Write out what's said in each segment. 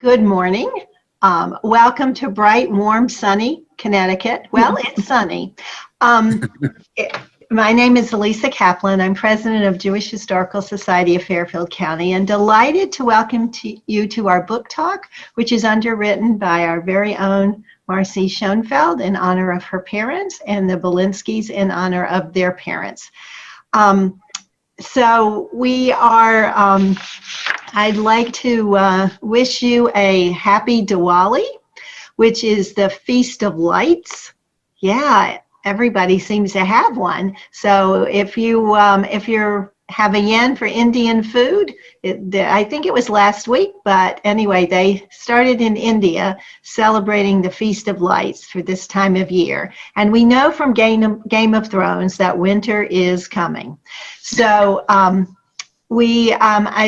Good morning. Welcome to bright, warm, sunny Connecticut. Well, it's sunny. Um, it- my name is Elisa Kaplan. I'm president of Jewish Historical Society of Fairfield County and delighted to welcome you to our book talk, which is underwritten by our very own Marcy Schoenfeld in honor of her parents and the Bolinskis in honor of their parents. So we are, I'd like to wish you a happy Diwali, which is the Feast of Lights. Yeah, everybody seems to have one. So if you're have a yen for Indian food, I think it was last week, but anyway, they started in India celebrating the Feast of Lights for this time of year. And we know from Game of Thrones that winter is coming. So I'd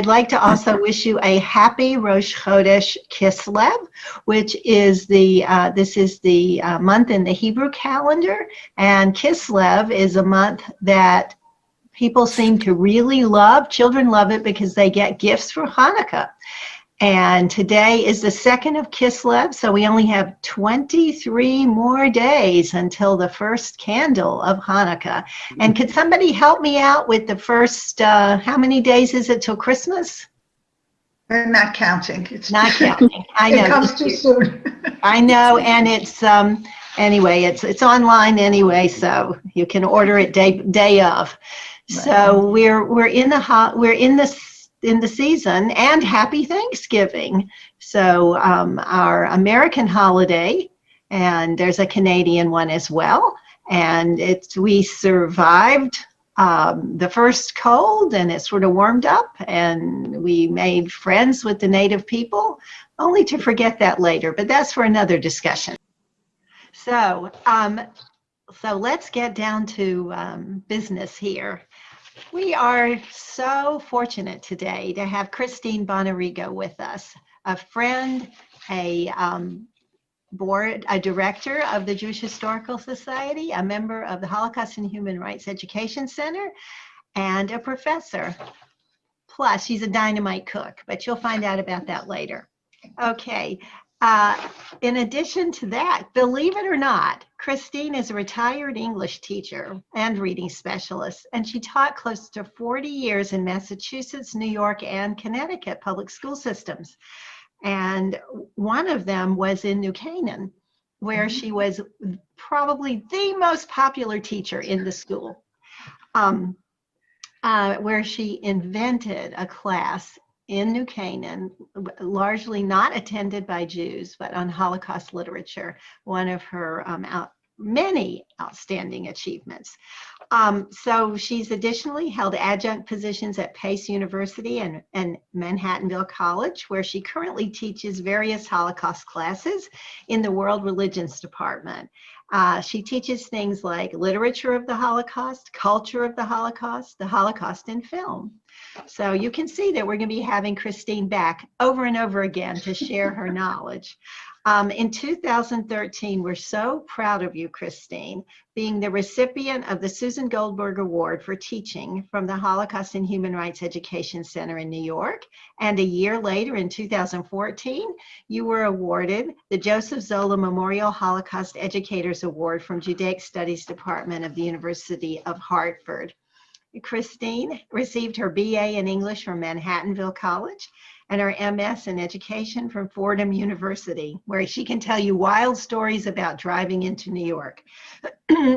like to also wish you a happy Rosh Chodesh Kislev, which is this is the month in the Hebrew calendar, and Kislev is a month that people seem to really love. Children love it because they get gifts for Hanukkah. And today is the second of Kislev, so we only have 23 more days until the first candle of Hanukkah. And could somebody help me out with the first, how many days is it till Christmas? We're not counting. It's not counting. I know. It comes too soon. I know, and it's anyway, it's online anyway, so you can order it day of. Right. So we're in the season, and happy Thanksgiving. So our American holiday, and there's a Canadian one as well, and we survived the first cold, and it sort of warmed up, and we made friends with the native people, only to forget that later, but that's for another discussion. So let's get down to business here. We are so fortunate today to have Christine Bonarrigo with us, a friend, a director of the Jewish Historical Society, a member of the Holocaust and Human Rights Education Center, and a professor. Plus, she's a dynamite cook, but you'll find out about that later. Okay. In addition to that, believe it or not, Christine is a retired English teacher and reading specialist, and she taught close to 40 years in Massachusetts, New York, and Connecticut public school systems. And one of them was in New Canaan, where she was probably the most popular teacher in the school, where she invented a class in New Canaan, largely not attended by Jews, but on Holocaust literature, one of her many outstanding achievements. So she's additionally held adjunct positions at Pace University and Manhattanville College, where she currently teaches various Holocaust classes in the World Religions Department. She teaches things like literature of the Holocaust, culture of the Holocaust in film. So you can see that we're going to be having Christine back over and over again to share her knowledge. In 2013, we're so proud of you, Christine, being the recipient of the Susan Goldberg Award for Teaching from the Holocaust and Human Rights Education Center in New York. And a year later, in 2014, you were awarded the Joseph Zola Memorial Holocaust Educators Award from Judaic Studies Department of the University of Hartford. Christine received her BA in English from Manhattanville College and her MS in Education from Fordham University, where she can tell you wild stories about driving into New York.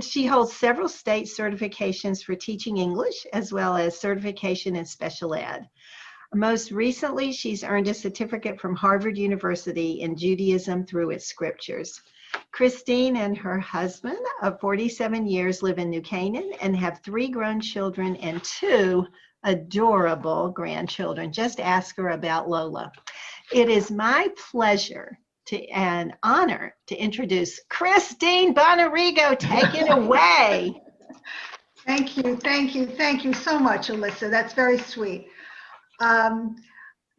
She holds several state certifications for teaching English, as well as certification in special ed. Most recently, she's earned a certificate from Harvard University in Judaism through its scriptures. Christine and her husband of 47 years live in New Canaan and have 3 grown children and 2 adorable grandchildren. Just ask her about Lola. It is my pleasure and honor to introduce Christine Bonarrigo. Take it away. Thank you so much, Alyssa. That's very sweet.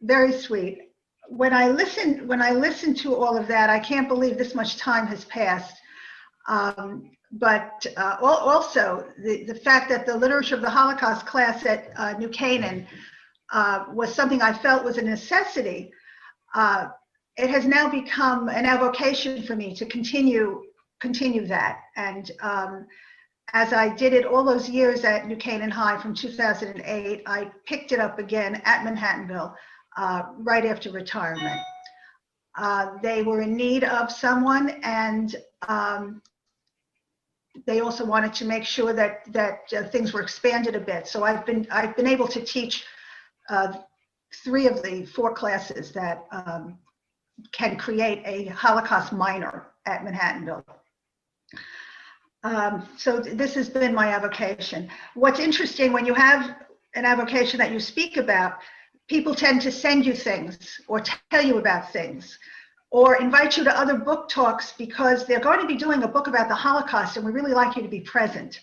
Very sweet. When I listen to all of that, I can't believe this much time has passed. But also the fact that the literature of the Holocaust class at New Canaan was something I felt was a necessity it has now become an avocation for me to continue that. And as I did it all those years at New Canaan High from 2008, I picked it up again at Manhattanville right after retirement. They were in need of someone, and they also wanted to make sure that things were expanded a bit. So I've been able to teach 3 of the 4 classes that can create a Holocaust minor at Manhattanville. So this has been my avocation. What's interesting, when you have an avocation that you speak about, people tend to send you things or tell you about things or invite you to other book talks because they're going to be doing a book about the Holocaust and we really like you to be present.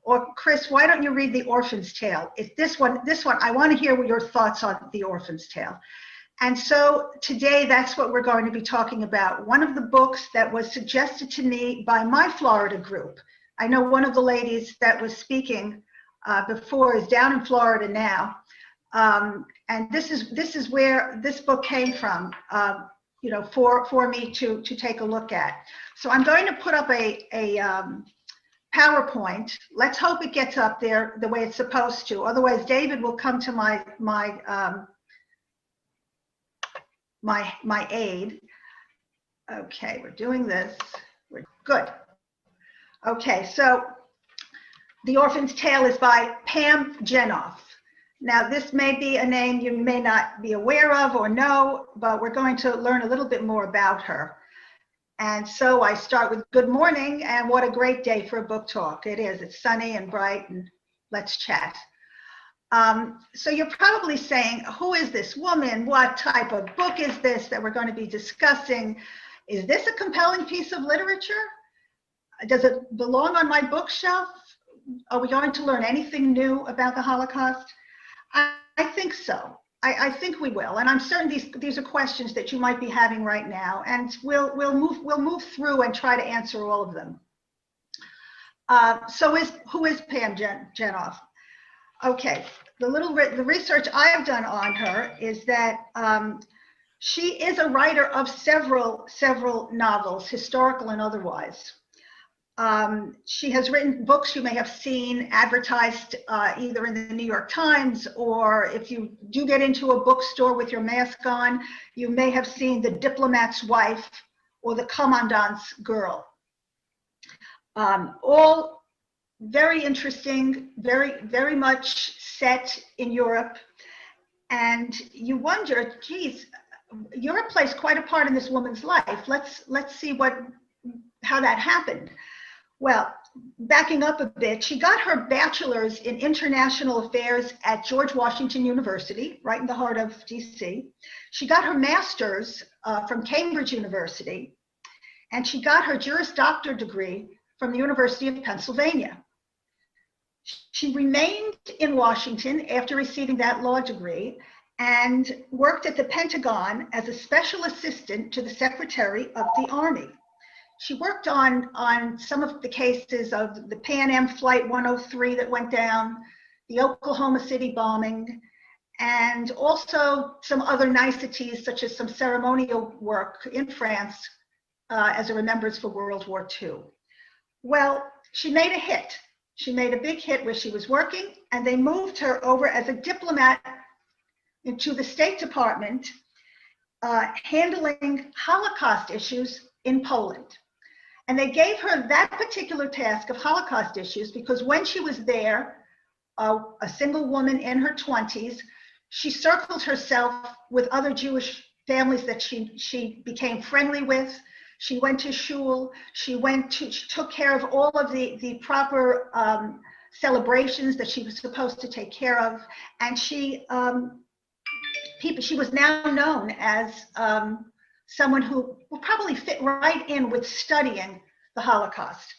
Or, Chris, why don't you read The Orphan's Tale? It's this one, I want to hear your thoughts on The Orphan's Tale. And so today, that's what we're going to be talking about. One of the books that was suggested to me by my Florida group. I know one of the ladies that was speaking before is down in Florida now. And this is where this book came from, you know, for me to take a look at. So I'm going to put up a PowerPoint. Let's hope it gets up there the way it's supposed to. Otherwise, David will come to my aid. Okay, we're doing this. We're good. Okay, so The Orphan's Tale is by Pam Jenoff. Now, this may be a name you may not be aware of or know, but we're going to learn a little bit more about her. And so I start with good morning, and what a great day for a book talk. It is. It's sunny and bright, and let's chat. So you're probably saying, who is this woman? What type of book is this that we're going to be discussing? Is this a compelling piece of literature? Does it belong on my bookshelf? Are we going to learn anything new about the Holocaust? I think so. I think we will, and I'm certain these are questions that you might be having right now, and we'll move through and try to answer all of them. So who is Pam Jenoff? Okay, the research I have done on her is that she is a writer of several novels, historical and otherwise. She has written books you may have seen advertised either in the New York Times, or if you do get into a bookstore with your mask on, you may have seen The Diplomat's Wife or The Commandant's Girl. All very interesting, very much set in Europe. And you wonder, geez, Europe plays quite a part in this woman's life. Let's see how that happened. Well, backing up a bit, she got her bachelor's in international affairs at George Washington University, right in the heart of DC. She got her master's from Cambridge University, and she got her Juris Doctor degree from the University of Pennsylvania. She remained in Washington after receiving that law degree and worked at the Pentagon as a special assistant to the Secretary of the Army. She worked on some of the cases of the Pan Am Flight 103 that went down, the Oklahoma City bombing, and also some other niceties such as some ceremonial work in France as a remembrance for World War II. Well, she made a hit. She made a big hit where she was working, and they moved her over as a diplomat into the State Department, handling Holocaust issues in Poland. And they gave her that particular task of Holocaust issues because when she was there, a single woman in her 20s, she circled herself with other Jewish families that she became friendly with. She went to shul. She took care of all of the proper celebrations that she was supposed to take care of. And she was now known as someone who will probably fit right in with studying the Holocaust.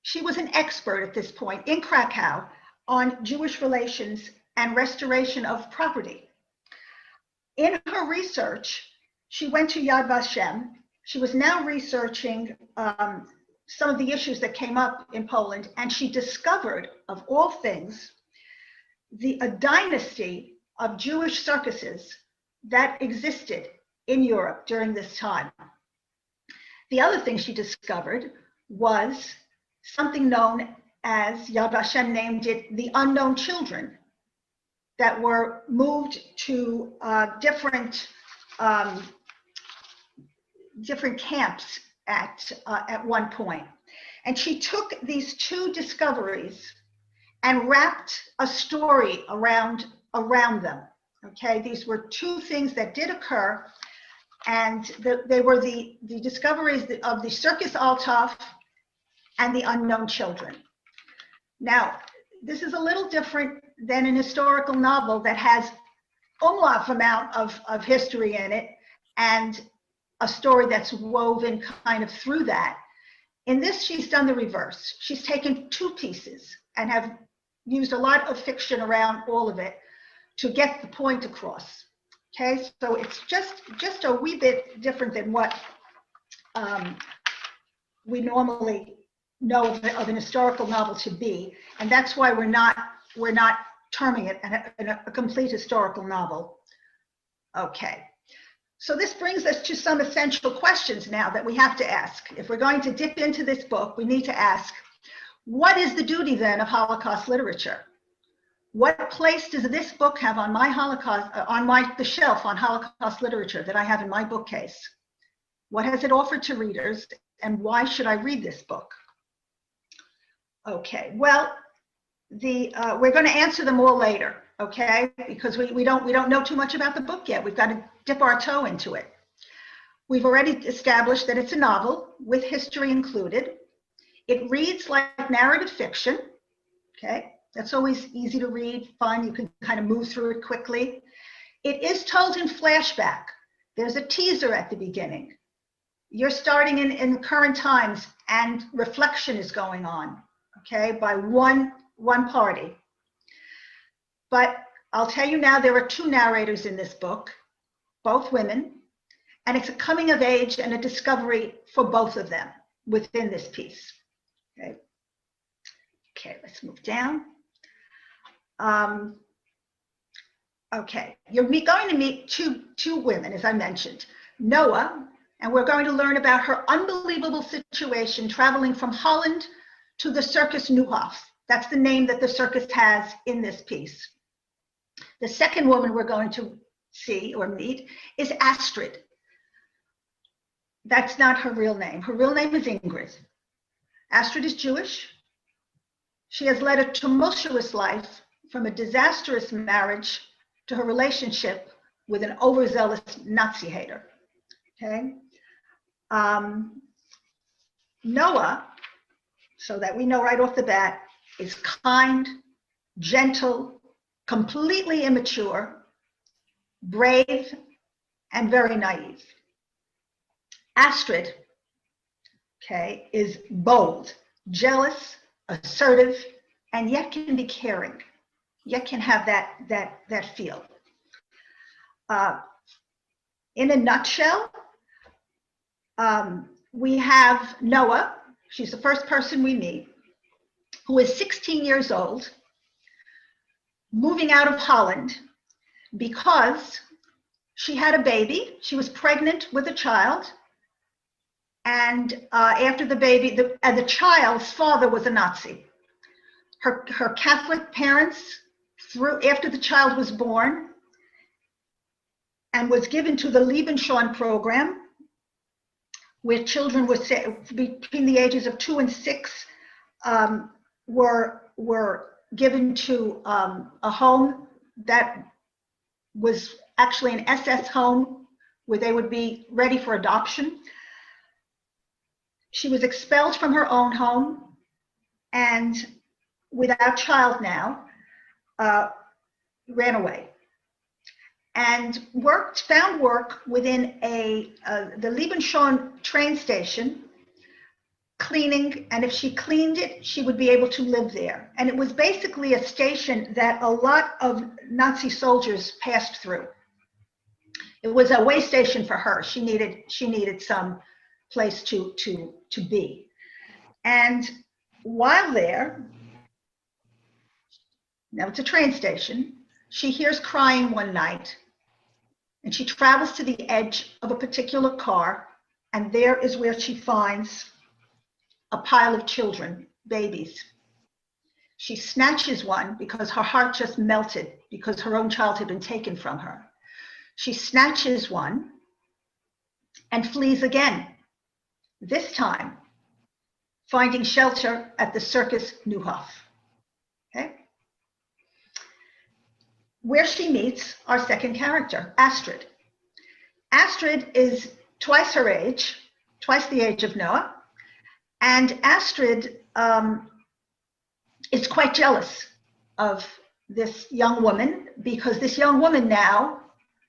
She was an expert at this point in Krakow on Jewish relations and restoration of property. In her research, she went to Yad Vashem. She was now researching some of the issues that came up in Poland, and she discovered, of all things, a dynasty of Jewish circuses that existed in Europe during this time. The other thing she discovered was something known as, Yad Vashem named it, the unknown children, that were moved to different camps at one point. And she took these two discoveries and wrapped a story around them. Okay, these were two things that did occur, and they were the discoveries of the circus Altaf and the unknown children. Now, this is a little different than an historical novel that has umlauf amount of history in it and a story that's woven kind of through that. In this, she's done the reverse. She's taken two pieces and have used a lot of fiction around all of it to get the point across. Okay, so it's just a wee bit different than what we normally know of an historical novel to be, and that's why we're not terming it a complete historical novel. Okay, so this brings us to some essential questions now that we have to ask. If we're going to dip into this book, we need to ask, what is the duty then of Holocaust literature? What place does this book have on my the shelf on Holocaust literature that I have in my bookcase? What has it offered to readers, and why should I read this book? Okay, well, we're going to answer them all later, okay? Because we don't know too much about the book yet. We've got to dip our toe into it. We've already established that it's a novel with history included. It reads like narrative fiction, okay? That's always easy to read, fun. You can kind of move through it quickly. It is told in flashback. There's a teaser at the beginning. You're starting in current times, and reflection is going on, okay, by one party. But I'll tell you now, there are two narrators in this book, both women, and it's a coming of age and a discovery for both of them within this piece. Okay, let's move down. Okay, you're going to meet two women, as I mentioned. Noah, and we're going to learn about her unbelievable situation traveling from Holland to the circus Nieuwhof. That's the name that the circus has in this piece. The second woman we're going to see or meet is Astrid. That's not her real name. Her real name is Ingrid. Astrid is Jewish. She has led a tumultuous life, from a disastrous marriage to her relationship with an overzealous Nazi hater. Okay. Noah, so that we know right off the bat, is kind, gentle, completely immature, brave, and very naive. Astrid, okay, is bold, jealous, assertive, and yet can be caring, yet can have that feel. In a nutshell, we have Noah. She's the first person we meet, who is 16 years old, moving out of Holland because she had a baby. She was pregnant with a child, and after the baby, the child's father was a Nazi. Her Catholic parents, after the child was born and was given to the Lebensschule program, where children were between the ages of 2 and 6 were given to a home that was actually an SS home where they would be ready for adoption. She was expelled from her own home and, without child now, ran away and found work within the Lebensschule train station, cleaning, and if she cleaned it, she would be able to live there. And it was basically a station that a lot of Nazi soldiers passed through. It was a way station for her. She needed some place to be. And while there, now it's a train station, she hears crying one night, And she travels to the edge of a particular car, and there is where she finds a pile of children, babies. She snatches one because her heart just melted because her own child had been taken from her. She snatches one and flees again, this time finding shelter at the Circus Neuhof. Okay? Where she meets our second character, Astrid. Astrid is twice her age, twice the age of Noah, and Astrid is quite jealous of this young woman because this young woman now,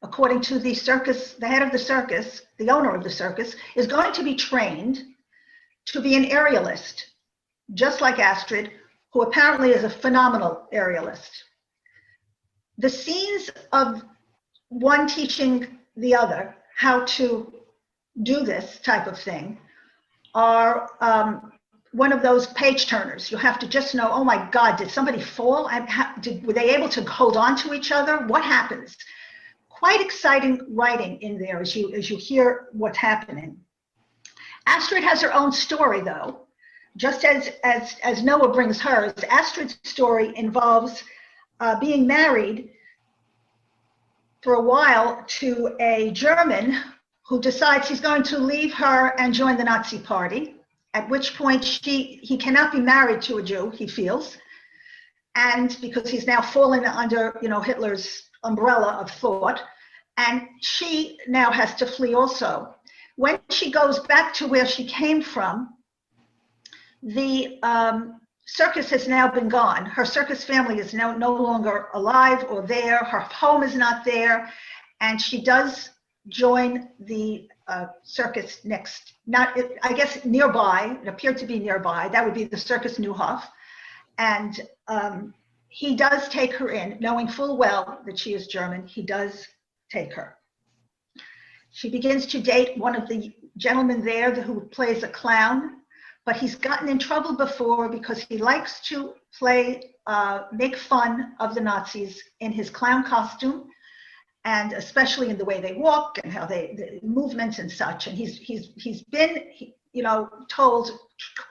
according to the circus, the head of the circus, the owner of the circus, is going to be trained to be an aerialist, just like Astrid, who apparently is a phenomenal aerialist. The scenes of one teaching the other how to do this type of thing are one of those page turners. You have to just know, oh my God, did somebody fall? Were they able to hold on to each other? What happens? Quite exciting writing in there as you hear what's happening. Astrid has her own story, though. Just as Noah brings hers, Astrid's story involves being married for a while to a German who decides he's going to leave her and join the Nazi party, at which point he cannot be married to a Jew, he feels, and because he's now fallen under Hitler's umbrella of thought, and she now has to flee also. When she goes back to where she came from, the circus has now been gone. Her circus family is now no longer alive or there. Her home is not there. And she does join the circus next, I guess nearby, it appeared to be nearby. That would be the Circus Neuhof. And he does take her in, knowing full well that she is German. He does take her. She begins to date one of the gentlemen there who plays a clown, but he's gotten in trouble before because he likes to make fun of the Nazis in his clown costume, and especially in the way they walk and how the movements and such. And he's been told to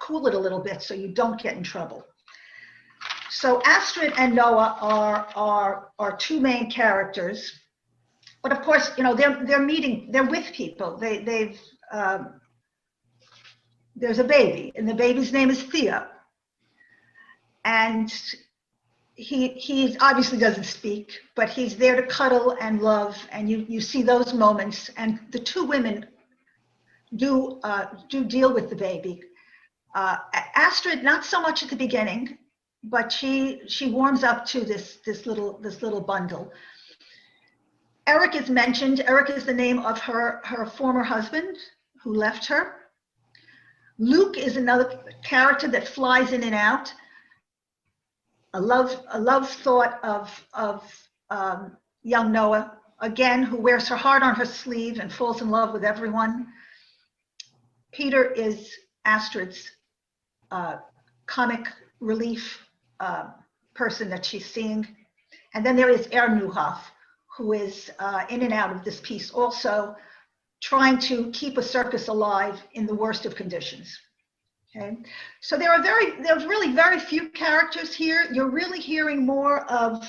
cool it a little bit so you don't get in trouble. So Astrid and Noah are two main characters. But of course, they're meeting, they're with people. There's a baby, and the baby's name is Theo. And he obviously doesn't speak, but he's there to cuddle and love, and you see those moments. And the two women do deal with the baby. Astrid, not so much at the beginning, but she warms up to this little bundle. Eric is mentioned. Eric is the name of her former husband who left her. Luke is another character that flies in and out. A love thought of young Noah, again, who wears her heart on her sleeve and falls in love with everyone. Peter is Astrid's comic relief person that she's seeing. And then there is Neuhof, who is in and out of this piece also, trying to keep a circus alive in the worst of conditions. Okay, so there's really very few characters here. You're really hearing more of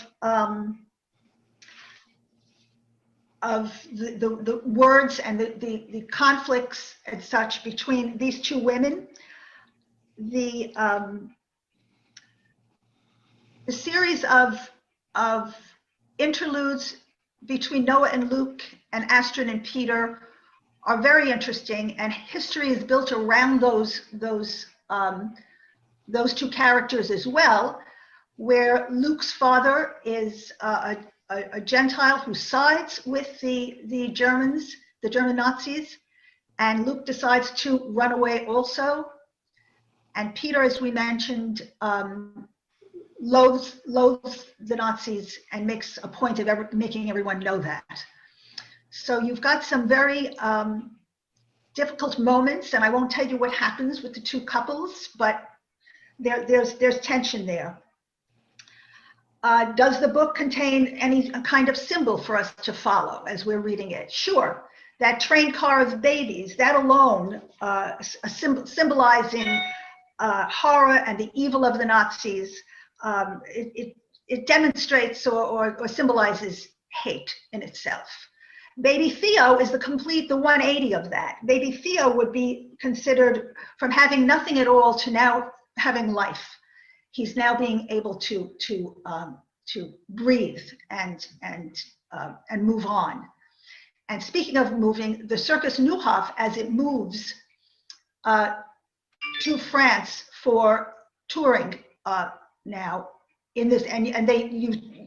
the words and the conflicts and such between these two women. The series of interludes between Noah and Luke and Astrid and Peter are very interesting, and history is built around those two characters as well, where Luke's father is a Gentile who sides with the Germans, the German Nazis, and Luke decides to run away also. And Peter, as we mentioned, loathes the Nazis and makes a point of making everyone know that. So you've got some very difficult moments, and I won't tell you what happens with the two couples, but there's tension there. Does the book contain any kind of symbol for us to follow as we're reading it? Sure. That train car of babies, that alone, symbolizing horror and the evil of the Nazis, it demonstrates or symbolizes hate in itself. Baby Theo is the 180 of that. Baby Theo would be considered from having nothing at all to now having life. He's now being able to breathe and move on. And speaking of moving, the Circus Neuhof, as it moves to France for touring now in this, and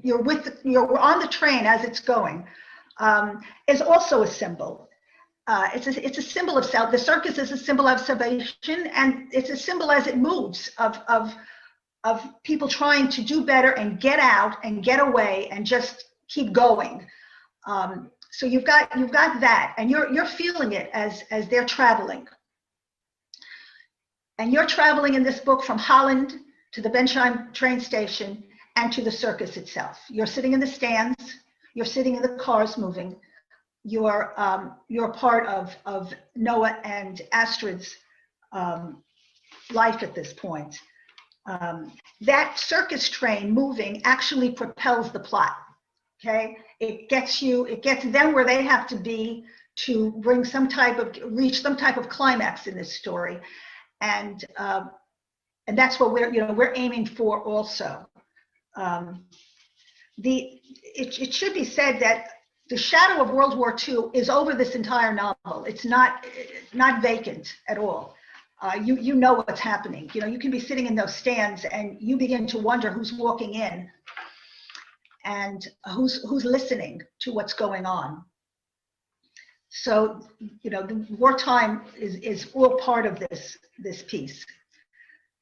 you're on the train as it's going, is also a symbol. It's a symbol of the circus is a symbol of salvation, and it's a symbol as it moves of people trying to do better and get out and get away and just keep going. So you've got that, and you're feeling it as they're traveling. And you're traveling in this book from Holland to the Bensheim train station and to the circus itself. You're sitting in the stands, you're sitting in the cars moving. You're part of Noah and Astrid's life at this point. That circus train moving actually propels the plot. Okay, it gets them where they have to be to reach some type of climax in this story, and that's what we're aiming for also. It should be said that the shadow of World War II is over this entire novel. It's not vacant at all. You know what's happening. You can be sitting in those stands and you begin to wonder who's walking in and who's listening to what's going on. So, the wartime is all part of this piece.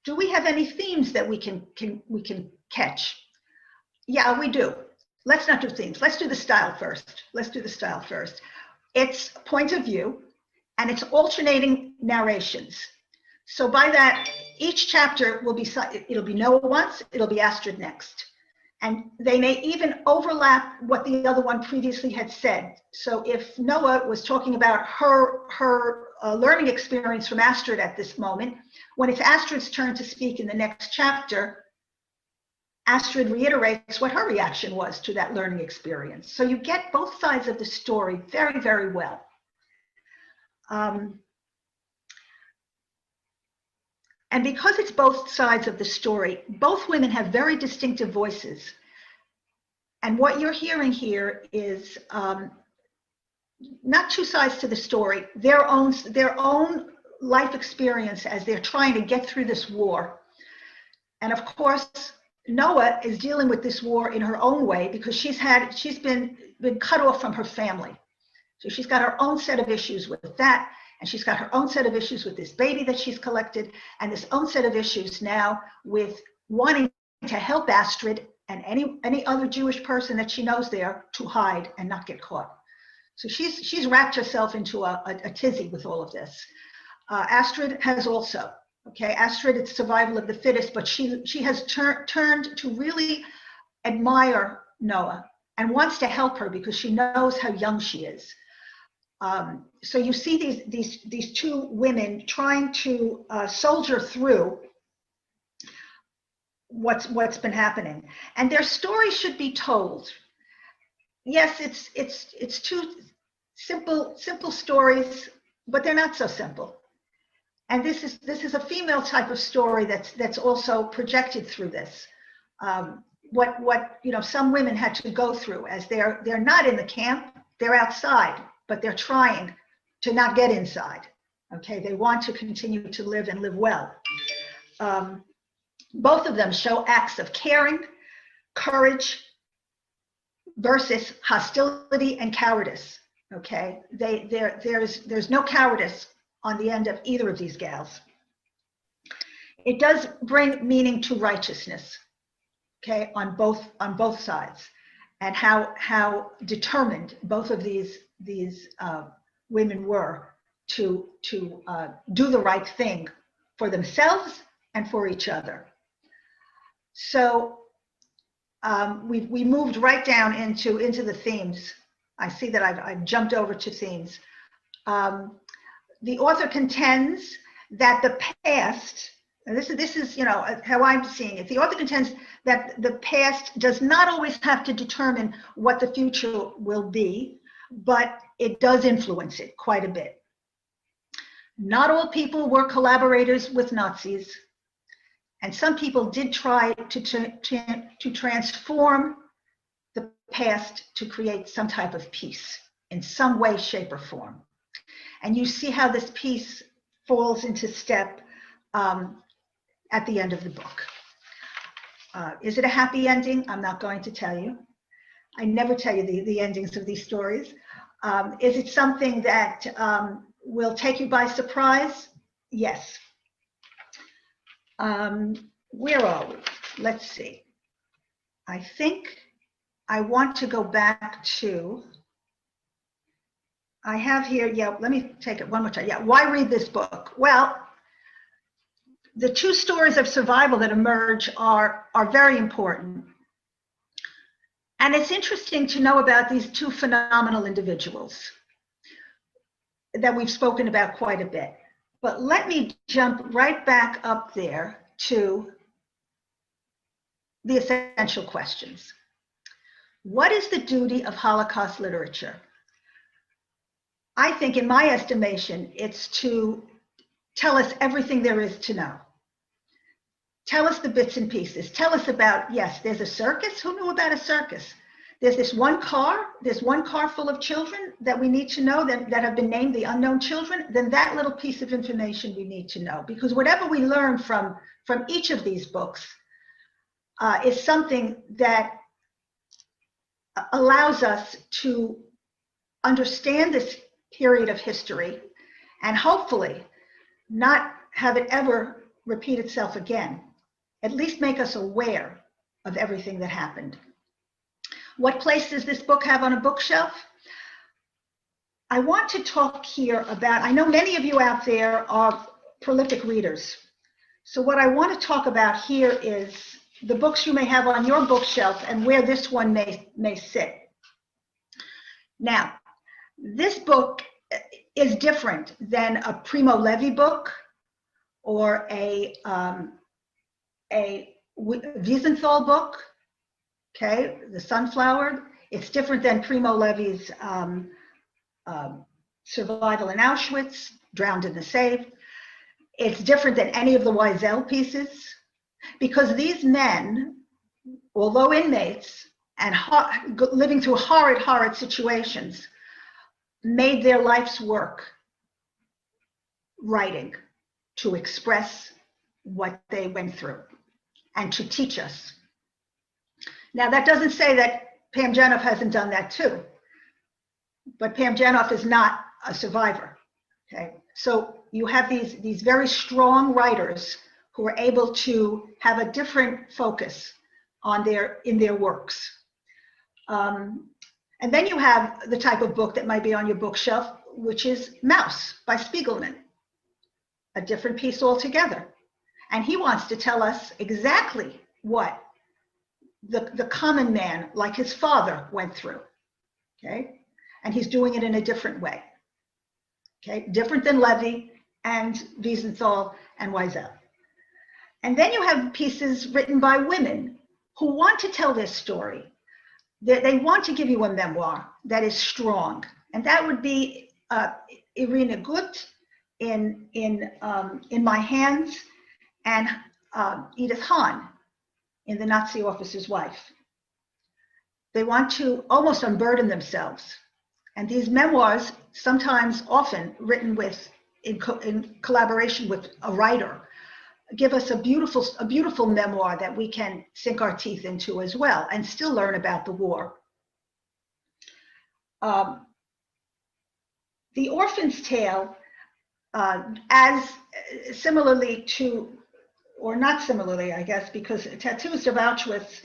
Do we have any themes that we can catch? Yeah, we do. Let's not do themes. Let's do the style first. It's point of view, and it's alternating narrations. So by that, each chapter it'll be Noah once, it'll be Astrid next. And they may even overlap what the other one previously had said. So if Noah was talking about her learning experience from Astrid at this moment, when it's Astrid's turn to speak in the next chapter, Astrid reiterates what her reaction was to that learning experience. So you get both sides of the story very, very well. And because it's both sides of the story, both women have very distinctive voices. And what you're hearing here is not two sides to the story, their own life experience as they're trying to get through this war. And of course, Noah is dealing with this war in her own way because she's been cut off from her family. So she's got her own set of issues with that. And she's got her own set of issues with this baby that she's collected, and this own set of issues now with wanting to help Astrid and any other Jewish person that she knows there to hide and not get caught. So she's wrapped herself into a tizzy with all of this. Astrid has also. Okay, Astrid, it's survival of the fittest, but she has turned to really admire Noah and wants to help her because she knows how young she is. So you see these two women trying to soldier through what's been happening, and their story should be told. Yes, it's two simple stories, but they're not so simple. And this is a female type of story that's also projected through this. What some women had to go through as they're not in the camp, they're outside, but they're trying to not get inside. Okay, they want to continue to live and live well. Both of them show acts of caring, courage versus hostility and cowardice. Okay, there's no cowardice on the end of either of these gals. It does bring meaning to righteousness, okay, on both sides, and how determined both of these women were to do the right thing for themselves and for each other. So we moved right down into the themes. I see that I've jumped over to themes. The author contends that the past, and this is how I'm seeing it. The author contends that the past does not always have to determine what the future will be, but it does influence it quite a bit. Not all people were collaborators with Nazis, and some people did try to transform the past to create some type of peace in some way, shape, or form. And you see how this piece falls into step at the end of the book. Is it a happy ending? I'm not going to tell you. I never tell you the endings of these stories. Is it something that will take you by surprise? Yes. Where are we? Let's see. I think I want to go back to, I have here, yeah, let me take it one more time. Yeah, why read this book? Well, the two stories of survival that emerge are very important. And it's interesting to know about these two phenomenal individuals that we've spoken about quite a bit. But let me jump right back up there to the essential questions. What is the duty of Holocaust literature? I think, in my estimation, it's to tell us everything there is to know. Tell us the bits and pieces. Tell us about, yes, there's a circus. Who knew about a circus? There's this one car. There's one car full of children that we need to know that have been named the unknown children. Then that little piece of information we need to know. Because whatever we learn from each of these books is something that allows us to understand this period of history and hopefully not have it ever repeat itself again. At least make us aware of everything that happened. What place does this book have on a bookshelf? I want to talk here about, I know many of you out there are prolific readers. So what I want to talk about here is the books you may have on your bookshelf and where this one may sit. Now, this book is different than a Primo Levi book or a Wiesenthal book, okay, The Sunflower. It's different than Primo Levi's Survival in Auschwitz, Drowned in the Save. It's different than any of the Wiesel pieces, because these men, although inmates and living through horrid situations, made their life's work writing to express what they went through and to teach us. Now, that doesn't say that Pam Jenoff hasn't done that too, but Pam Jenoff is not a survivor, okay? So you have these very strong writers who are able to have a different focus in their works. And then you have the type of book that might be on your bookshelf, which is Maus by Spiegelman, a different piece altogether. And he wants to tell us exactly what the common man, like his father, went through, okay? And he's doing it in a different way, okay? Different than Levy and Wiesenthal and Wiesel. And then you have pieces written by women who want to tell their story. They want to give you a memoir that is strong. And that would be Irina Gut in My Hands, and Edith Hahn in The Nazi Officer's Wife. They want to almost unburden themselves. And these memoirs, sometimes, often written in collaboration with a writer, give us a beautiful memoir that we can sink our teeth into as well and still learn about the war. The Orphan's Tale, as similarly to, or not similarly, I guess, because Tattoos of Auschwitz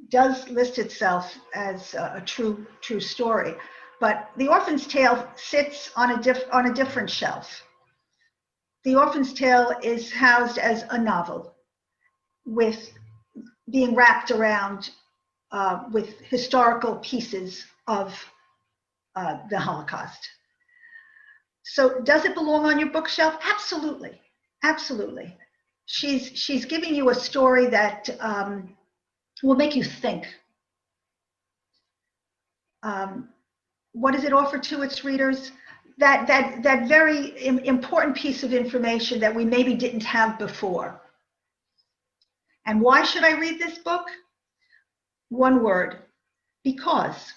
does list itself as a true story, but The Orphan's Tale sits on a different shelf. The Orphan's Tale is housed as a novel, with being wrapped around with historical pieces of the Holocaust. So does it belong on your bookshelf? Absolutely, absolutely. She's giving you a story that will make you think. What does it offer to its readers? That very important piece of information that we maybe didn't have before. And why should I read this book? One word: because.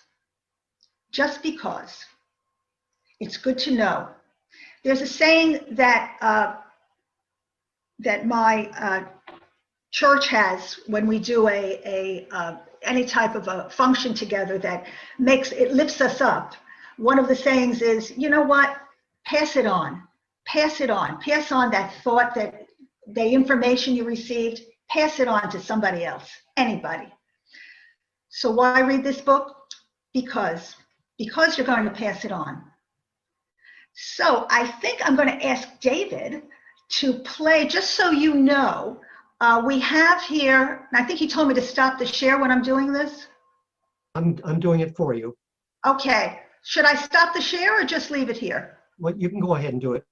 Just because. It's good to know. There's a saying that that my church has when we do any type of a function together that lifts us up. One of the sayings is, you know what? Pass it on. Pass it on. Pass on that thought, that the information you received. Pass it on to somebody else, anybody. So why read this book? Because you're going to pass it on. So I think I'm going to ask David to play, just so you know, we have here, and I think he told me to stop the share when I'm doing this. I'm doing it for you. Okay. Should I stop the share or just leave it here? Well, you can go ahead and do it.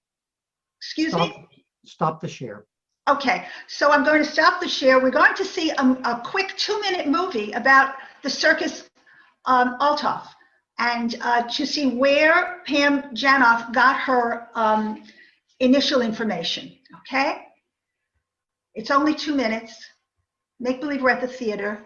Excuse me? Stop the share. Okay, so I'm going to stop the share. We're going to see a quick 2-minute movie about the circus Althoff, and to see where Pam Jenoff got her initial information, okay? It's only 2 minutes. Make believe we're at the theater.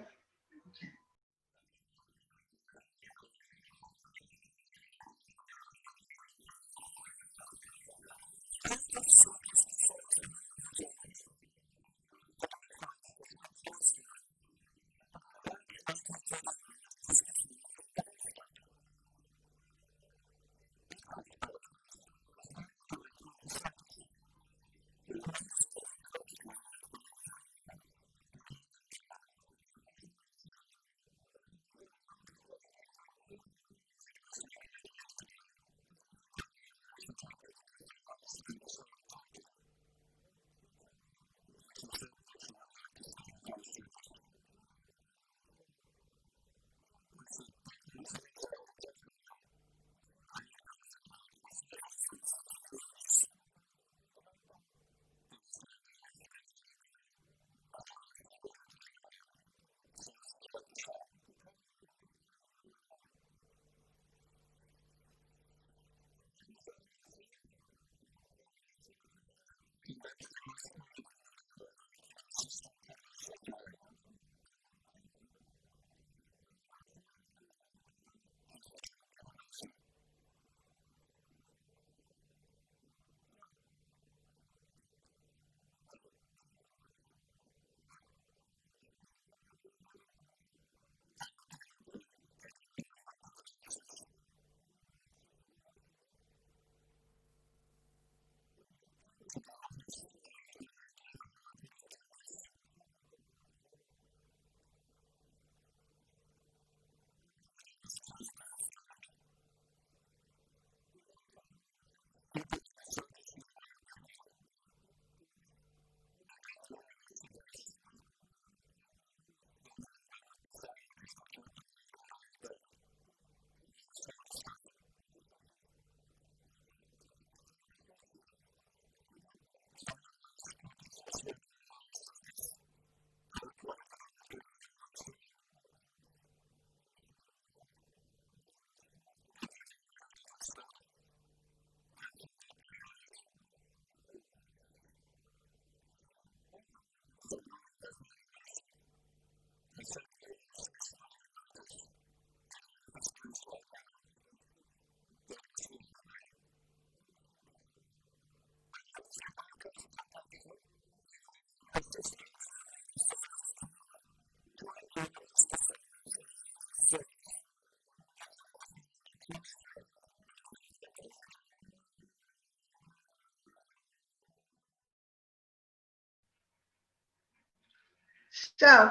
So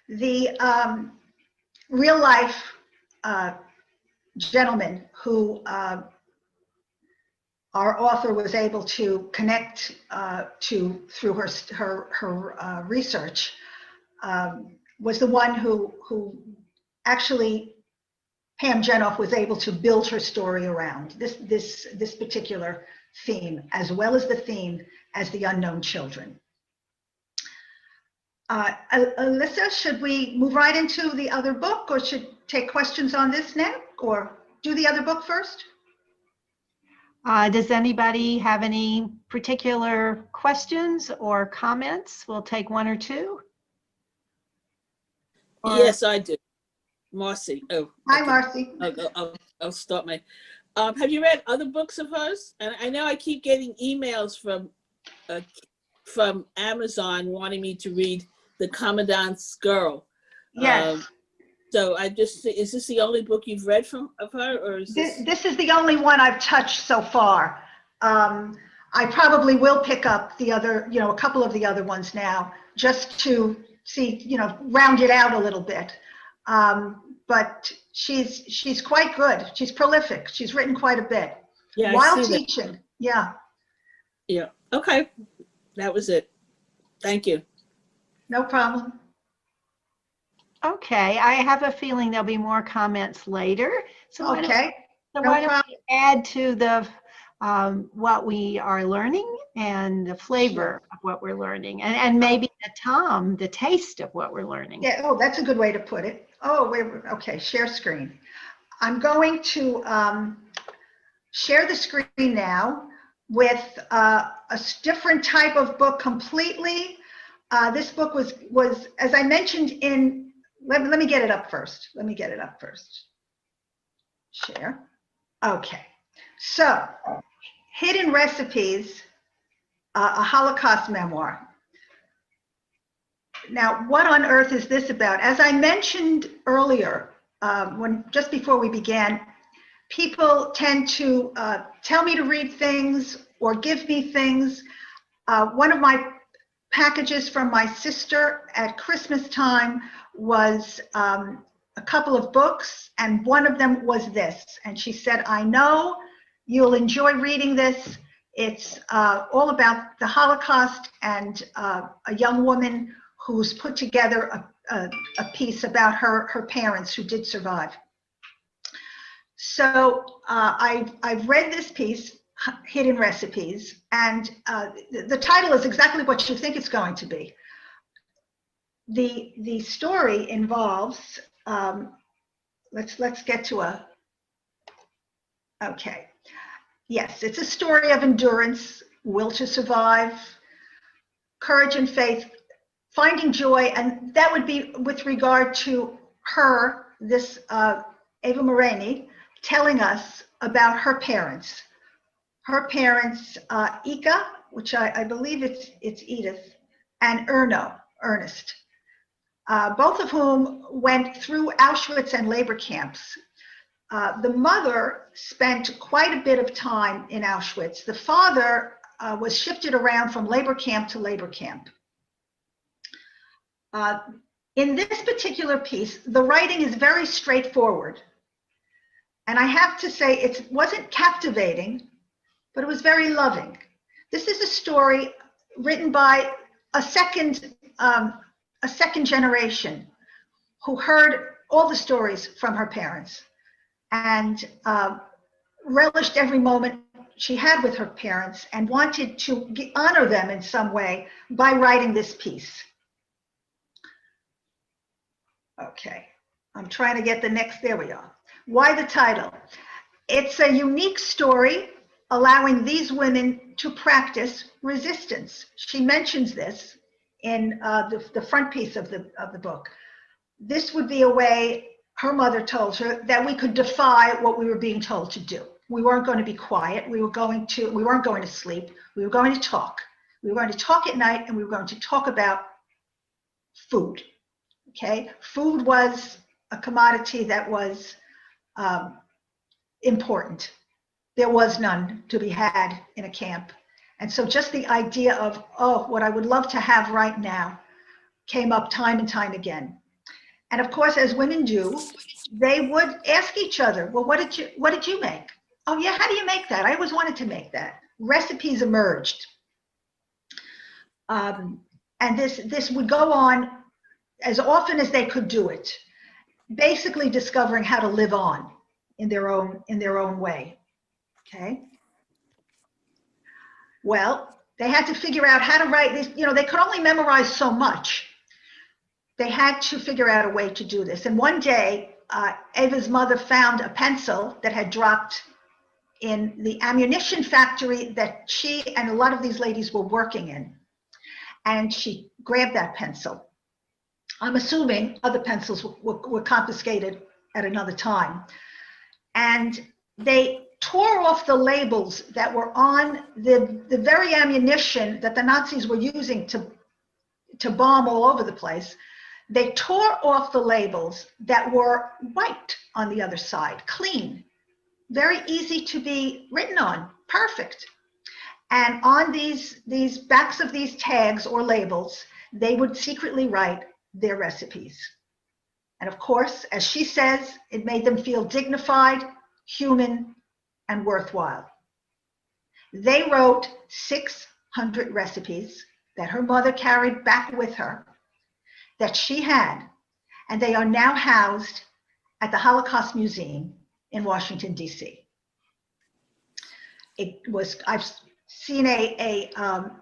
the real life gentleman who our author was able to connect to through her research was the one who actually Pam Jenoff was able to build her story around this particular theme, as well as the theme as the unknown children. Alyssa, should we move right into the other book, or should take questions on this now, or do the other book first? Does anybody have any particular questions or comments? We'll take one or two. Yes, I do. Marcy. Oh, Hi, okay. Marcy. I'll start my. Have you read other books of hers? And I know I keep getting emails from Amazon wanting me to read The Commandant's Girl. Yes. So is this the only book you've read of her, or is this? This is the only one I've touched so far. I probably will pick up the other, a couple of the other ones now, just to see, round it out a little bit. But she's quite good. She's prolific. She's written quite a bit. Yeah, while I see teaching. That. Yeah. Yeah. Okay. That was it. Thank you. No problem. Okay, I have a feeling there'll be more comments later. So why don't we add to the what we are learning and the flavor of what we're learning, and maybe the taste of what we're learning. Yeah. Oh, that's a good way to put it. Oh, okay. Share screen. I'm going to share the screen now with a different type of book completely. This book was, as I mentioned in. Let me get it up first. Share. Okay. So, Hidden Recipes, a Holocaust memoir. Now, what on earth is this about? As I mentioned earlier, just before we began, people tend to tell me to read things or give me things. One of my packages from my sister at Christmas time was a couple of books, and one of them was this. And she said, I know you'll enjoy reading this. It's all about the Holocaust and a young woman who's put together a piece about her parents who did survive. So I've read this piece, Hidden Recipes, and the title is exactly what you think it's going to be. The story involves, let's get to okay. Yes, it's a story of endurance, will to survive, courage and faith, finding joy, and that would be with regard to her, this Eva Moreimi, telling us about her parents. Her parents, Ika, which I believe it's Edith, and Ernest, both of whom went through Auschwitz and labor camps. The mother spent quite a bit of time in Auschwitz. The father was shifted around from labor camp to labor camp. In this particular piece, the writing is very straightforward. And I have to say, it wasn't captivating, but it was very loving. This is a story written by a second generation who heard all the stories from her parents and relished every moment she had with her parents and wanted to honor them in some way by writing this piece. Okay, I'm trying to get the next, there we are. Why the title? It's a unique story allowing these women to practice resistance. She mentions this in the front piece of the book. This would be a way, her mother told her, that we could defy what we were being told to do. We weren't going to be quiet. We weren't going to sleep. We were going to talk. We were going to talk at night, and we were going to talk about food. Okay, food was a commodity that was important. There was none to be had in a camp. And so just the idea of, oh, what I would love to have right now came up time and time again. And of course, as women do, they would ask each other, well, what did you make? Oh yeah, how do you make that? I always wanted to make that. Recipes emerged. And this would go on as often as they could do it. basically discovering how to live on in their own way. Okay. Well, they had to figure out how to write these. They could only memorize so much. They had to figure out a way to do this. And one day, Eva's mother found a pencil that had dropped in the ammunition factory that she and a lot of these ladies were working in. And she grabbed that pencil. I'm assuming other pencils were confiscated at another time. And they tore off the labels that were on the very ammunition that the Nazis were using to bomb all over the place. They tore off the labels that were white on the other side, clean, very easy to be written on, perfect. And on these backs of these tags or labels, they would secretly write their recipes. And of course, as she says, it made them feel dignified, human, and worthwhile. They wrote 600 recipes that her mother carried back with her, that she had, and they are now housed at the Holocaust Museum in Washington, D.C. I've seen an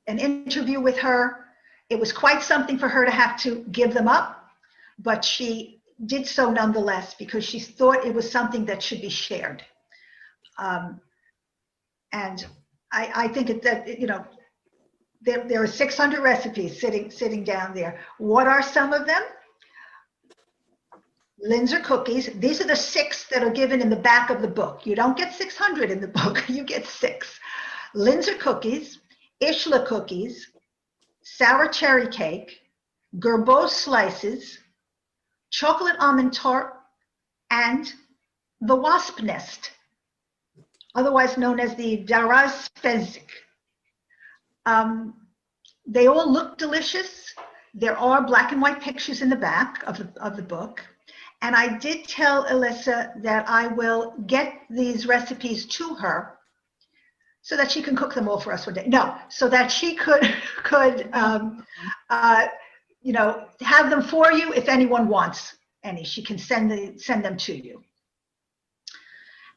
interview with her. It was quite something for her to have to give them up, but she did so nonetheless because she thought it was something that should be shared. And I think that, there are 600 recipes sitting down there. What are some of them? Linzer cookies. These are the 6 that are given in the back of the book. You don't get 600 in the book, you get 6. Linzer cookies, Ishla cookies, sour cherry cake, Gerbeau slices, chocolate almond tart, and the wasp nest, otherwise known as the Daraz Fezik. They all look delicious. There are black and white pictures in the back of the book. And I did tell Alyssa that I will get these recipes to her so that she can cook them all for us one day. No, so that she could have them for you if anyone wants any. She can send them to you.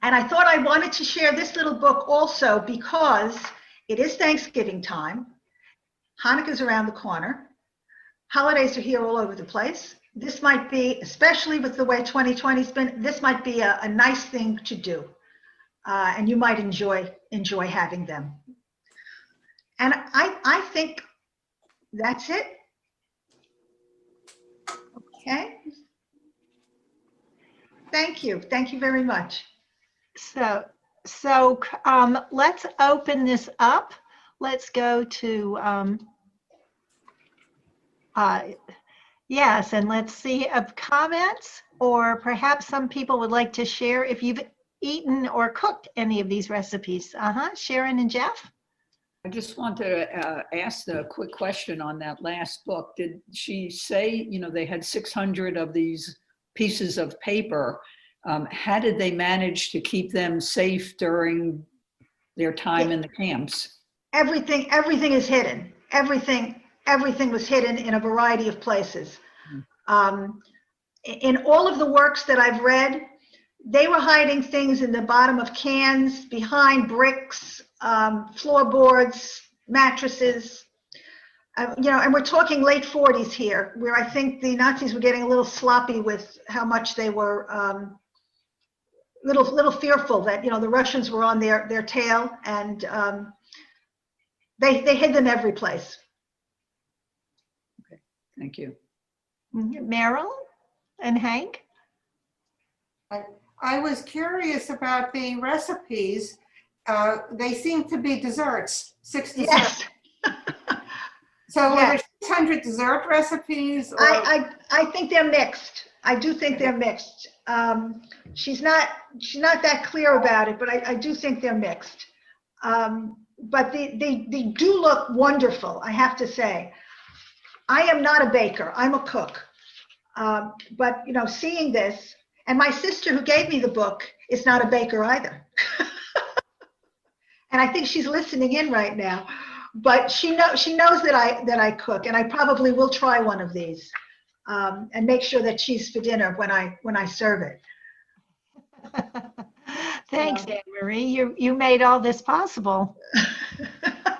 And I thought I wanted to share this little book also because it is Thanksgiving time. Hanukkah's around the corner. Holidays are here all over the place. This might be, especially with the way 2020's been, this might be a nice thing to do. And you might enjoy having them. And I think that's it. Okay. Thank you. Thank you very much. So let's open this up. Let's go to, yes, and let's see of comments, or perhaps some people would like to share if you've eaten or cooked any of these recipes. Sharon and Jeff? I just want to ask a quick question on that last book. Did she say, they had 600 of these pieces of paper? How did they manage to keep them safe during their time in the camps? Everything is hidden. Everything was hidden in a variety of places. In all of the works that I've read, they were hiding things in the bottom of cans, behind bricks, floorboards, mattresses. And we're talking late 40s here, where I think the Nazis were getting a little sloppy with how much they were little fearful that the Russians were on their tail, and they hid them every place. Okay, thank you. Meryl and Hank? I was curious about the recipes. They seem to be desserts, 6 desserts. Yes. So were Yes. there 600 dessert recipes? Or? I think they're mixed. I do think they're mixed. She's not that clear about it, but I do think they're mixed. But they do look wonderful, I have to say. I am not a baker, I'm a cook. But seeing this, and my sister who gave me the book is not a baker either. And I think she's listening in right now. But she knows that I cook, and I probably will try one of these. and make sure that cheese for dinner when I serve it. Thanks, Anne Marie. You made all this possible.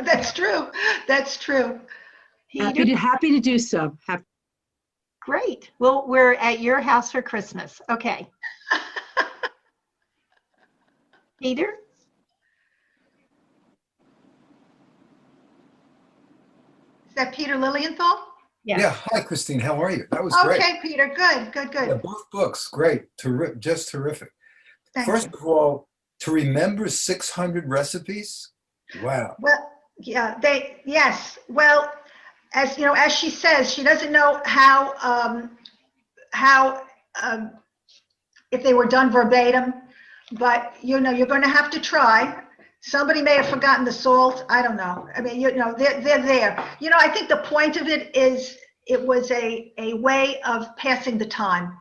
That's true. That's true. Peter, Happy to do so. great. Well, we're at your house for Christmas. Okay. Peter? Is that Peter Lilienthal? Yes. Yeah, hi Christine, how are you? That was great. Okay, Peter, good. Yeah, both books, great, just terrific. Thank First you. of all, to remember 600 recipes, wow. Well, yeah, yes. Well, as you know, as she says, she doesn't know how if they were done verbatim, but you know, you're going to have to try. Somebody may have forgotten the salt. I don't know. I mean, you know, they're there. You know, I think the point of it is it was a way of passing the time.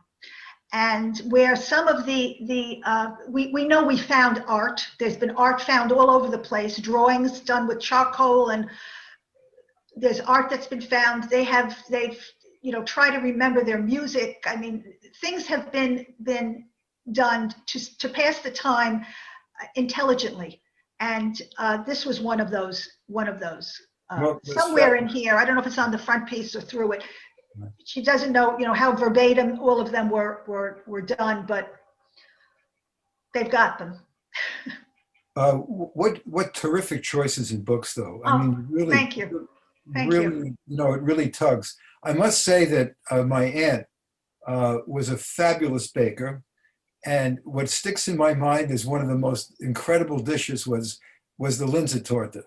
And where some of we know we found art. There's been art found all over the place, drawings done with charcoal, and there's art that's been found. They've you know, try to remember their music. I mean, things have been done to pass the time intelligently. And this was one of those. Somewhere in here, I don't know if it's on the front piece or through it. She doesn't know, you know, how verbatim all of them were done, but they've got them. What terrific choices in books, though. I mean, really, thank you. Thank really, you know, it really tugs. I must say that my aunt was a fabulous baker, and what sticks in my mind as one of the most incredible dishes was the Linzer torte.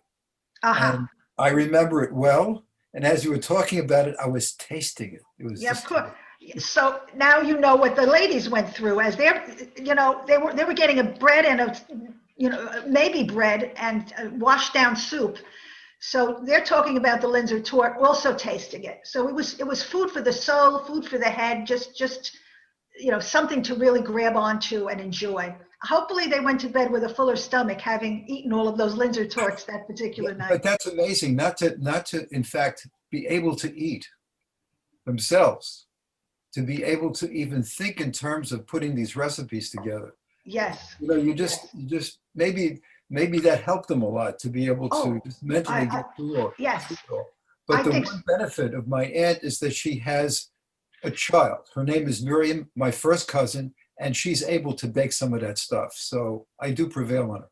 And I remember it well. And as you were talking about it, I was tasting it. It was of course. So now you know what the ladies went through as they're, you know, they were getting a bread and maybe bread and washed down soup. So they're talking about the Linzer torte, also tasting it. So it was food for the soul, food for the head, just you know, something to really grab onto and enjoy. Hopefully they went to bed with a fuller stomach, having eaten all of those Linzer tortes that particular night. But that's amazing, not to in fact be able to eat themselves, to be able to even think in terms of putting these recipes together. Yes. You know, you just maybe that helped them a lot to be able to just mentally get through it. Yes. But the one benefit of my aunt is that she has a child. Her name is Miriam, my first cousin, and she's able to bake some of that stuff. So I do prevail on her.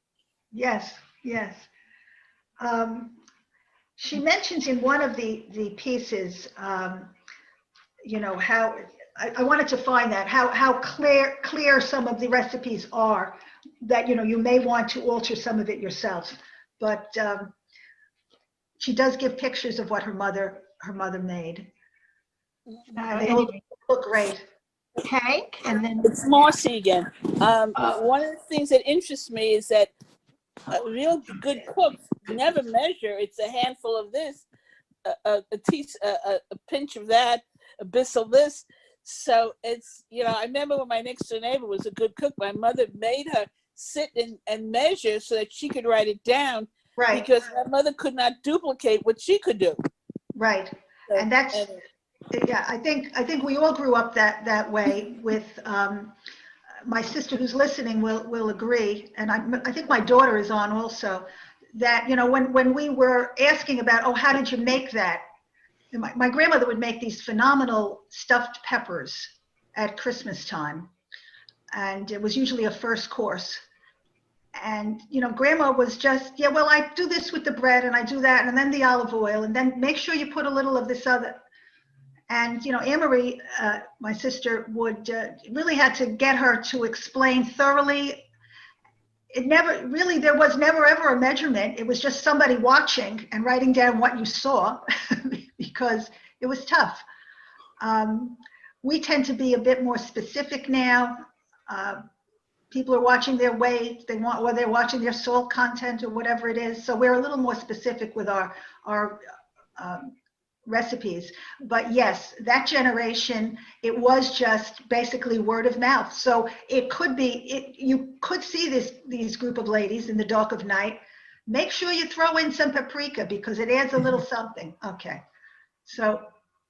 Yes, yes. She mentions in one of the pieces, you know, how I wanted to find that how clear some of the recipes are, that, you know, you may want to alter some of it yourself. But she does give pictures of what her mother made. They all look great. Hank, and then It's Marcy again. One of the things that interests me is that real good cooks never measure. It's a handful of this, a pinch of that, a bissel this. So it's, you know, I remember when my next door neighbor was a good cook, my mother made her sit and measure so that she could write it down. Right. Because my mother could not duplicate what she could do. Right. So, And that's, yeah, I think we all grew up that way with my sister who's listening will agree, and I think my daughter is on also, that, you know, when we were asking about, oh, how did you make that? And my grandmother would make these phenomenal stuffed peppers at Christmas time, and it was usually a first course. And, you know, grandma was just, yeah, well, I do this with the bread and I do that, and then the olive oil, and then make sure you put a little of this other. And, you know, Anne Marie, my sister, would really had to get her to explain thoroughly. It never really, there was never ever a measurement. It was just somebody watching and writing down what you saw because it was tough. We tend to be a bit more specific now. People are watching their weight, or they're watching their salt content or whatever it is. So we're a little more specific with our recipes. But yes, that generation, it was just basically word of mouth. So it could be, you could see these group of ladies in the dark of night. Make sure you throw in some paprika because it adds a little something. Okay, so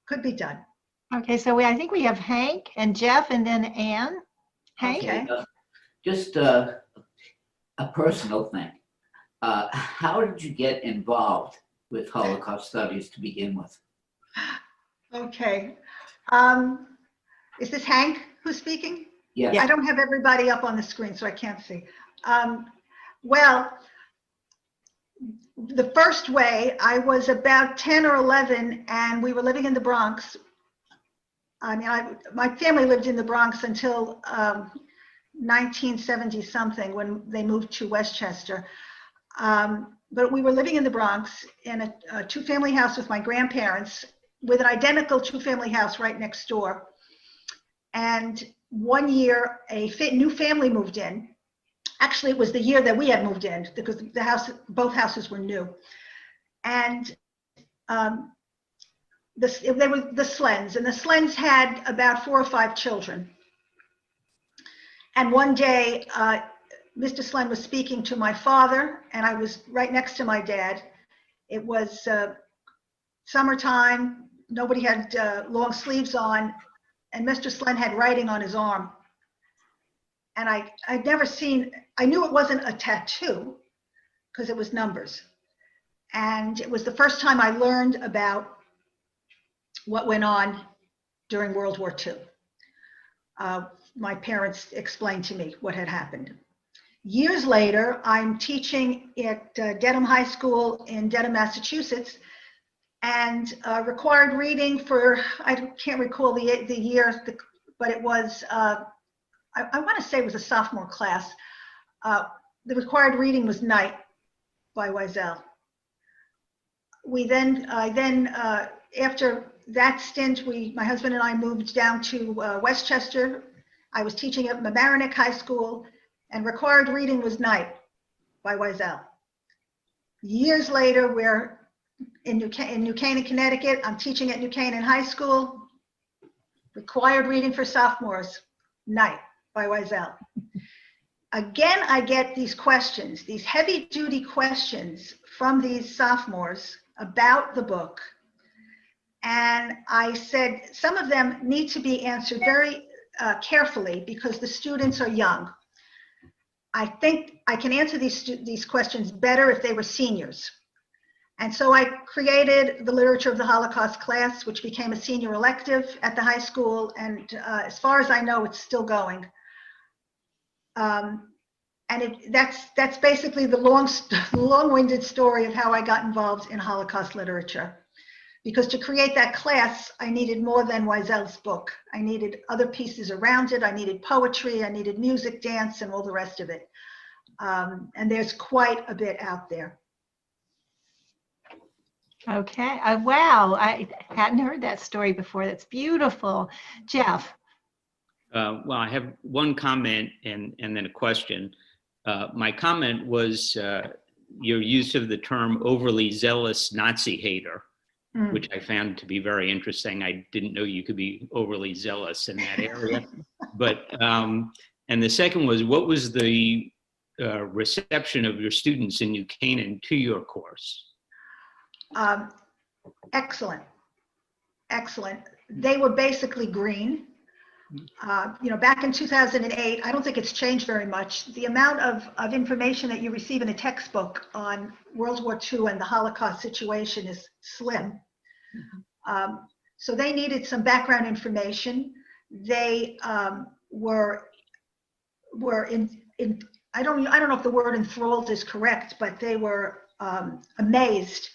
could be done. Okay, so I think we have Hank and Jeff and then Anne. Hank? Okay. Just a personal thing. How did you get involved with Holocaust studies to begin with? Okay. Is this Hank who's speaking? Yes. I don't have everybody up on the screen, so I can't see. Well, the first way, I was about 10 or 11, and we were living in the Bronx. I mean, my family lived in the Bronx until 1970 something when they moved to Westchester. But we were living in the Bronx in a two-family house with my grandparents, with an identical two-family house right next door. And one year, a new family moved in. Actually, it was the year that we had moved in because both houses were new. And they were the Slens, and the Slens had about 4 or 5 children. And one day, Mr. Slen was speaking to my father, and I was right next to my dad. It was summertime. Nobody had long sleeves on, and Mr. Slen had writing on his arm. And I'd never seen, I knew it wasn't a tattoo because it was numbers. And it was the first time I learned about what went on during World War II. My parents explained to me what had happened. Years later, I'm teaching at Dedham High School in Dedham, Massachusetts, and required reading for, I can't recall the year, but it was, I want to say it was a sophomore class. The required reading was Night by Wiesel. After that stint, my husband and I moved down to Westchester. I was teaching at Mamaroneck High School, and required reading was Night by Wiesel. Years later, we're in New Canaan, Connecticut. I'm teaching at New Canaan High School. Required reading for sophomores, Night by Wiesel. Again, I get these questions, these heavy-duty questions from these sophomores about the book. And I said, some of them need to be answered very carefully because the students are young. I think I can answer these questions better if they were seniors. And so I created the Literature of the Holocaust class, which became a senior elective at the high school. And as far as I know, it's still going. And that's basically the long-winded story of how I got involved in Holocaust literature. Because to create that class, I needed more than Wiesel's book. I needed other pieces around it. I needed poetry, I needed music, dance, and all the rest of it. And there's quite a bit out there. Okay. Wow. I hadn't heard that story before. That's beautiful. Jeff. Well, I have one comment and then a question. My comment was your use of the term overly zealous Nazi hater, which I found to be very interesting. I didn't know you could be overly zealous in that area. But, and the second was, what was the reception of your students in New Canaan to your course? Excellent. Excellent. They were basically green. Back in 2008, I don't think it's changed very much. The amount of information that you receive in a textbook on World War II and the Holocaust situation is slim. So they needed some background information. They were in I don't know if the word enthralled is correct, but they were amazed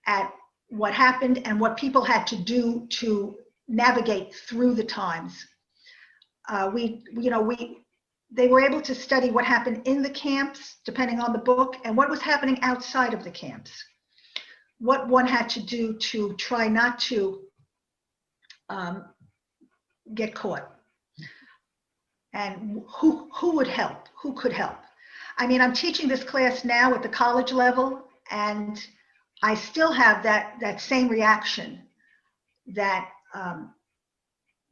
at what happened and what people had to do to navigate through the times. They were able to study what happened in the camps, depending on the book, and what was happening outside of the camps. What one had to do to try not to get caught. And who would help? Who could help? I mean, I'm teaching this class now at the college level, and I still have that same reaction that,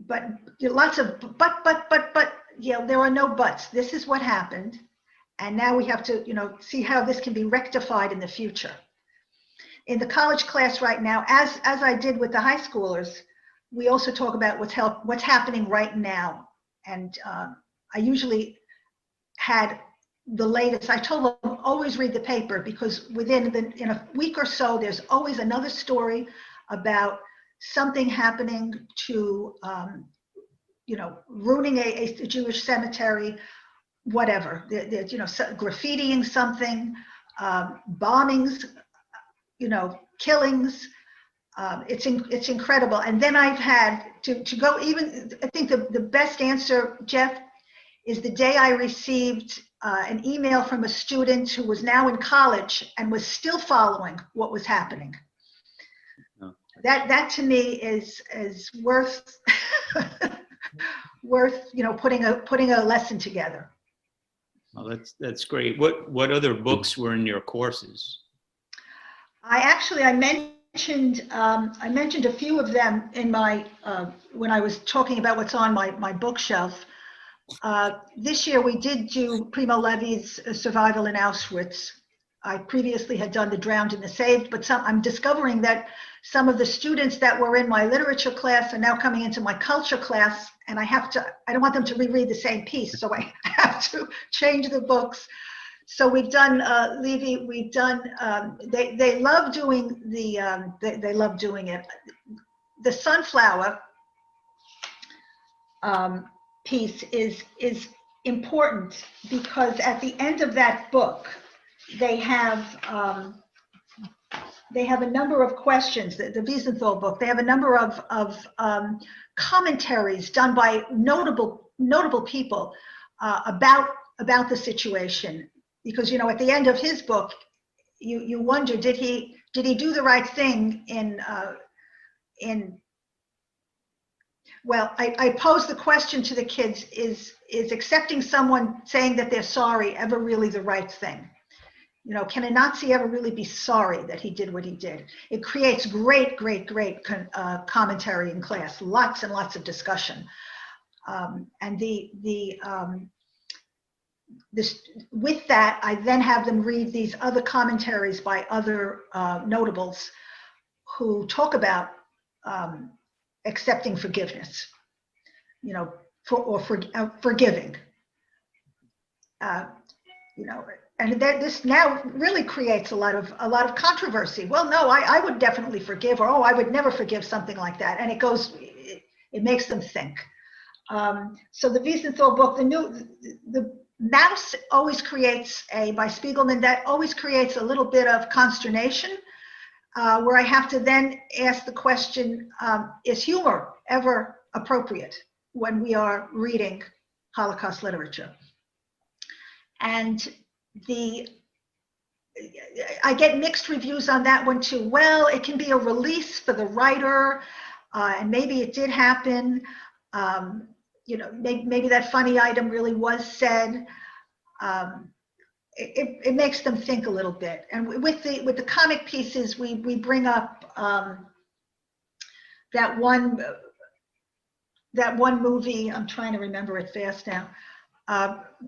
but lots of but, there are no buts. This is what happened. And now we have to, see how this can be rectified in the future. In the college class right now, as I did with the high schoolers, we also talk about what's happening right now. And I usually had the latest. I told them always read the paper, because in a week or so, there's always another story about something happening to, ruining a Jewish cemetery, whatever. Graffitiing something, bombings, killings. It's incredible. And then I've had to go even, I think the best answer, Jeff, is the day I received an email from a student who was now in college and was still following what was happening. Oh. That to me is worth putting a lesson together. Well, that's great. What other books were in your courses? I mentioned a few of them in my when I was talking about what's on my bookshelf. This year we did do Primo Levi's Survival in Auschwitz. I previously had done The Drowned and the Saved, but I'm discovering that some of the students that were in my literature class are now coming into my culture class, and I don't want them to reread the same piece, so I have to change the books. So we've done Levy, we've done, they love doing they love doing it. The sunflower piece is important, because at the end of that book, they have a number of questions. The Wiesenthal book, they have a number of commentaries done by notable people about the situation. Because at the end of his book, you wonder, did he do the right thing well, I pose the question to the kids: is accepting someone saying that they're sorry ever really the right thing? Can a Nazi ever really be sorry that he did what he did? It creates great commentary in class, lots and lots of discussion, and with that, I then have them read these other commentaries by other notables who talk about accepting forgiveness, forgiving. And this now really creates a lot of controversy. Well, no, I would definitely forgive, or I would never forgive, something like that. And it makes them think. So the Wiesenthal book, the Mouse always creates by Spiegelman, that always creates a little bit of consternation, where I have to then ask the question, is humor ever appropriate when we are reading Holocaust literature? And I get mixed reviews on that one too. Well, it can be a release for the writer, and maybe it did happen. Maybe that funny item really was said. It makes them think a little bit. And with the comic pieces, we bring up that one movie. I'm trying to remember it fast now.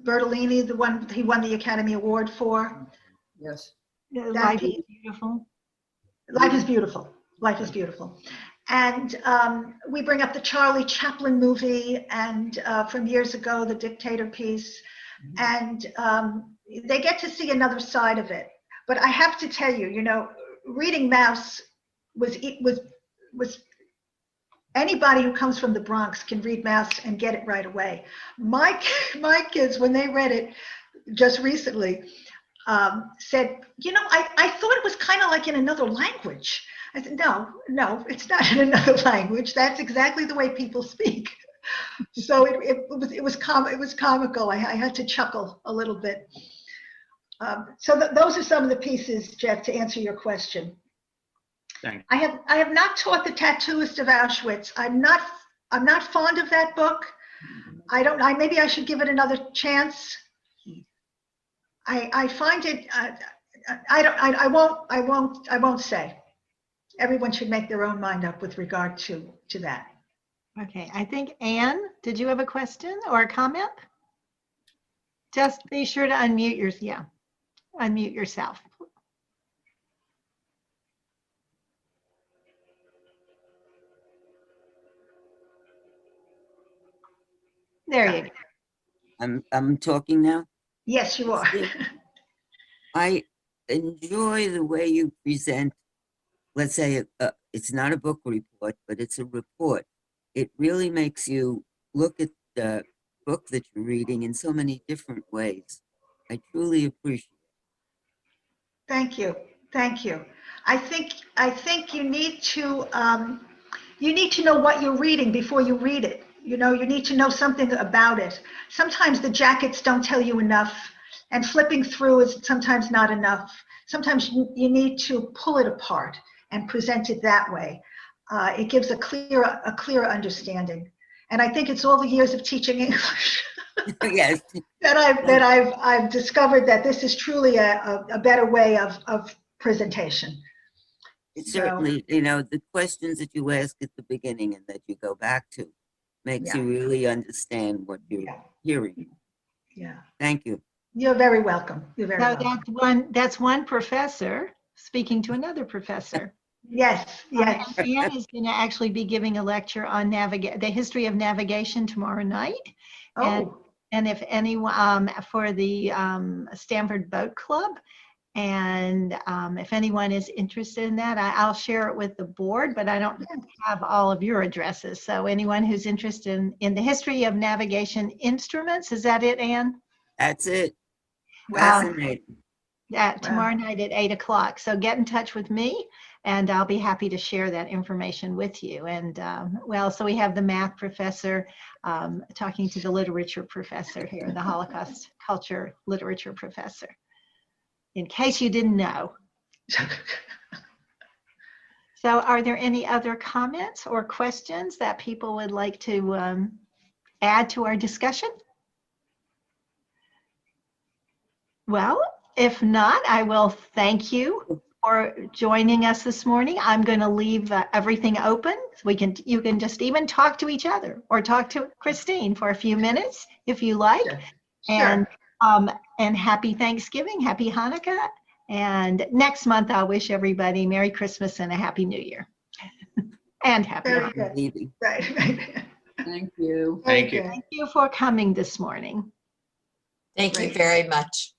Bertolini, the one he won the Academy Award for. Yes. Life is Beautiful. Life is Beautiful. Life is Beautiful. And we bring up the Charlie Chaplin movie, and from years ago, the Dictator piece. And they get to see another side of it. But I have to tell you, reading Mouse was anybody who comes from the Bronx can read Mouse and get it right away. My kids, when they read it just recently, said, I thought it was kind of like in another language. I said, no, it's not in another language. That's exactly the way people speak. So it was comical. I had to chuckle a little bit. So those are some of the pieces, Jeff, to answer your question. Thanks. I have not taught The Tattooist of Auschwitz. I'm not fond of that book. Maybe I should give it another chance. I find it. I won't say. Everyone should make their own mind up with regard to that. Okay, I think Anne, did you have a question or a comment? Just be sure to unmute yourself. There you go. I'm talking now. Yes, you are. I enjoy the way you present, let's say, it's not a book report, but it's a report. It really makes you look at the book that you're reading in so many different ways. I truly appreciate it. Thank you. Thank you. I think you need to know what you're reading before you read it. You know, you need to know something about it. Sometimes the jackets don't tell you enough, and flipping through is sometimes not enough. Sometimes you need to pull it apart and present it that way. It gives a clearer understanding. And I think it's all the years of teaching English Yes. that I've discovered that this is truly a better way of presentation. It's So, certainly, you know, the questions that you ask at the beginning and that you go back to makes you really understand what you're hearing. yeah. Thank you. You're very welcome. You're very So welcome. that's one professor speaking to another professor. Yes, yes. Anne is going to actually be giving a lecture on the history of navigation tomorrow night. Oh, And if anyone, for the Stanford Boat Club, and if anyone is interested in that, I'll share it with the board, but I don't have all of your addresses. So anyone who's interested in the history of navigation instruments, is that it, Anne? That's it. wow. Fascinating. Yeah, tomorrow night at 8 o'clock. So get in touch with me and I'll be happy to share that information with you. And so we have the math professor talking to the literature professor here, the Holocaust culture literature professor, in case you didn't know. So are there any other comments or questions that people would like to add to our discussion? Well, if not, I will thank you for joining us this morning. I'm going to leave everything open. You can just even talk to each other or talk to Christine for a few minutes if you like. Sure. And happy Thanksgiving, happy Hanukkah. And next month, I'll wish everybody Merry Christmas and a Happy New Year. And happy Very Hanukkah. good. Leaving. Right. Thank you. Thank you. Thank you for coming this morning. Thank you Great. very much.